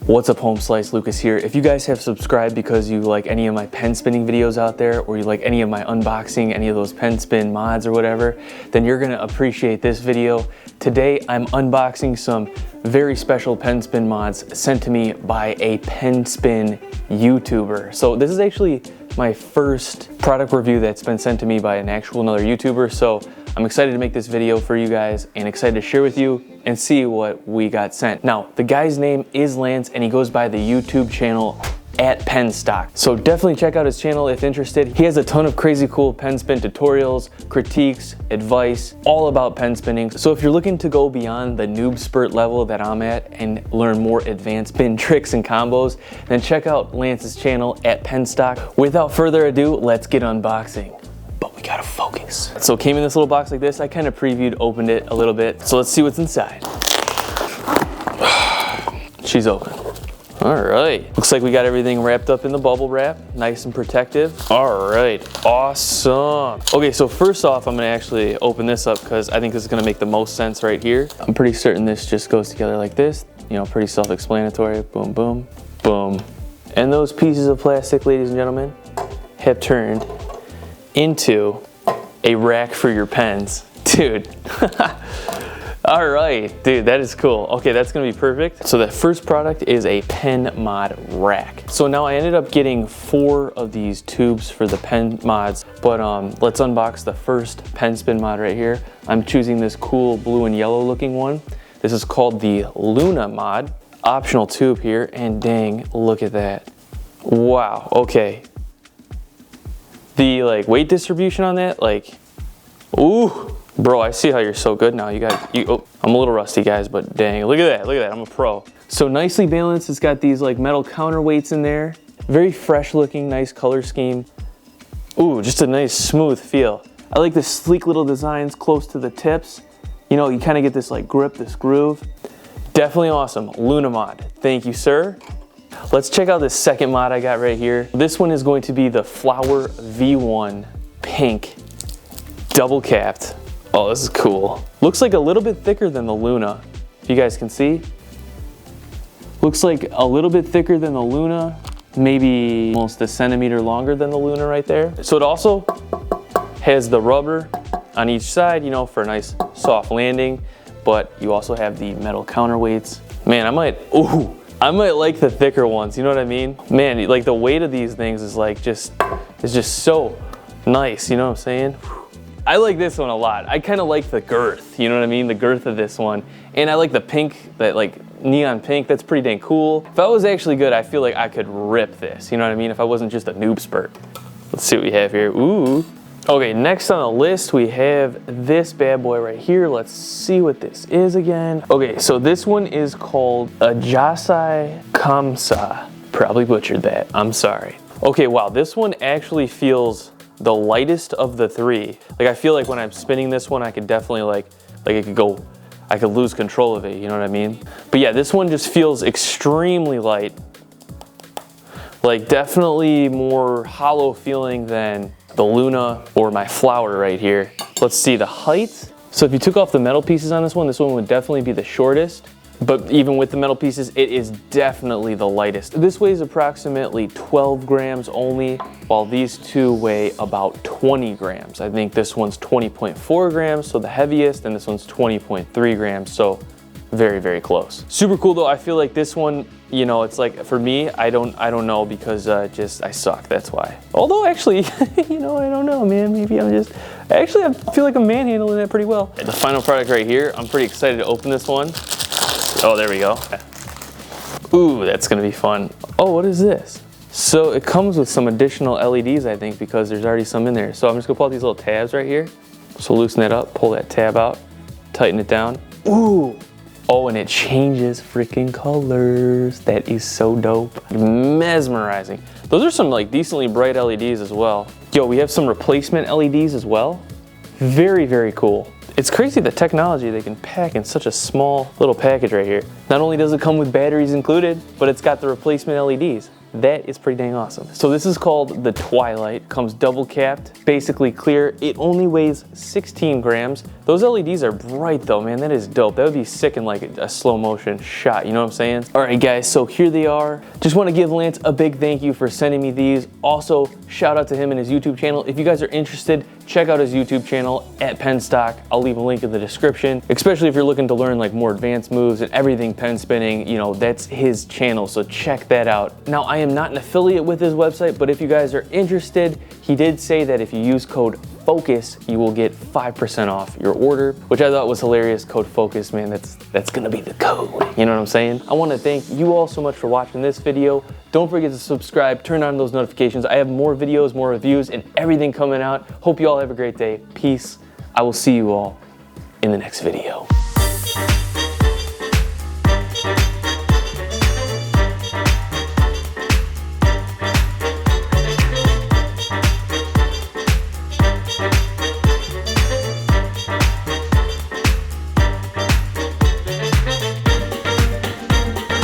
What's up, Home Slice? Lucas here. If you guys have subscribed because you like any of my pen spinning videos out there, or you like any of my unboxing, any of those pen spin mods or whatever, then you're gonna appreciate this video. Today, I'm unboxing some very special pen spin mods sent to me by a pen spin YouTuber. So this is actually my first product review that's been sent to me by an actual another YouTuber. So I'm excited to make this video for you guys and excited to share with you and see what we got sent. Now, the guy's name is Lance and he goes by the YouTube channel @penstock. So definitely check out his channel if interested. He has a ton of crazy cool pen spin tutorials, critiques, advice, all about pen spinning. So if you're looking to go beyond the noob spurt level that I'm at and learn more advanced spin tricks and combos, then check out Lance's channel @penstock. Without further ado, let's get unboxing. But we gotta focus. So it came in this little box like this. I kind of previewed, opened it a little bit. So let's see what's inside. She's open. All right, looks like we got everything wrapped up in the bubble wrap, nice and protective. All right, awesome. Okay, so first off, I'm gonna actually open this up because I think this is gonna make the most sense right here. I'm pretty certain this just goes together like this. You know, pretty self-explanatory, boom, boom, boom. And those pieces of plastic, ladies and gentlemen, have turned into a rack for your pens. Dude. All right, dude, that is cool. Okay, that's gonna be perfect. So the first product is a pen mod rack. So now I ended up getting 4 of these tubes for the pen mods, but let's unbox the first pen spin mod right here. I'm choosing this cool blue and yellow looking one. This is called the Luna mod. Optional tube here, and dang, look at that. Wow, okay. The weight distribution on that, ooh. Bro, I see how you're so good now. Oh, I'm a little rusty, guys, but dang, look at that, I'm a pro. So nicely balanced, it's got these metal counterweights in there. Very fresh looking, nice color scheme. Ooh, just a nice smooth feel. I like the sleek little designs close to the tips. You know, you kind of get this grip, this groove. Definitely awesome, Luna mod, thank you, sir. Let's check out this second mod I got right here. This one is going to be the Flower V1 Pink double capped. Oh, this is cool. Looks like a little bit thicker than the Luna, if you guys can see. Looks like a little bit thicker than the Luna, maybe almost a centimeter longer than the Luna right there. So it also has the rubber on each side, you know, for a nice soft landing, but you also have the metal counterweights. Man, I might like the thicker ones, you know what I mean? Man, the weight of these things is just so nice, you know what I'm saying? I like this one a lot. I kind of like the girth, you know what I mean? The girth of this one. And I like the pink, that neon pink, that's pretty dang cool. If I was actually good, I feel like I could rip this, you know what I mean? If I wasn't just a noob spurt. Let's see what we have here, ooh. Okay, next on the list, we have this bad boy right here. Let's see what this is again. Okay, so this one is called Ajasai Kamsa. Probably butchered that, I'm sorry. Okay, wow, this one actually feels the lightest of the 3. I feel like when I'm spinning this one, I could definitely I could lose control of it, you know what I mean? But yeah, this one just feels extremely light. Definitely more hollow feeling than the Luna or my Flower right here. Let's see the height. So if you took off the metal pieces on this one would definitely be the shortest. But even with the metal pieces, it is definitely the lightest. This weighs approximately 12 grams only, while these two weigh about 20 grams. I think this one's 20.4 grams, so the heaviest, and this one's 20.3 grams, so very, very close. Super cool though. I feel like this one, you know, it's for me, I don't know, because I suck, that's why. Although actually, you know, I don't know, man, maybe I feel like I'm manhandling it pretty well. The final product right here, I'm pretty excited to open this one. Oh, there we go. Ooh, that's gonna be fun. Oh, what is this? So it comes with some additional LEDs, I think, because there's already some in there. So I'm just gonna pull out these little tabs right here. So loosen that up, pull that tab out, tighten it down. Ooh. Oh, and it changes freaking colors. That is so dope. Mesmerizing. Those are some decently bright LEDs as well. Yo, we have some replacement LEDs as well. Very, very cool. It's crazy the technology they can pack in such a small little package right here. Not only does it come with batteries included, but it's got the replacement LEDs. That is pretty dang awesome. So this is called the Twilight, comes double capped, basically clear. It only weighs 16 grams. Those LEDs are bright though, man, that is dope. That would be sick in like a slow motion shot, you know what I'm saying? All right guys, so here they are. Just wanna give Lance a big thank you for sending me these. Also, shout out to him and his YouTube channel. If you guys are interested, check out his YouTube channel at Pen Stock. I'll leave a link in the description, especially if you're looking to learn like more advanced moves and everything pen spinning, you know, that's his channel, so check that out. Now, I am not an affiliate with his website, but if you guys are interested, he did say that if you use code FOCUS, you will get 5% off your order, which I thought was hilarious. Code FOCUS, man, that's gonna be the code. You know what I'm saying? I wanna thank you all so much for watching this video. Don't forget to subscribe, turn on those notifications. I have more videos, more reviews, and everything coming out. Hope you all have a great day. Peace. I will see you all in the next video.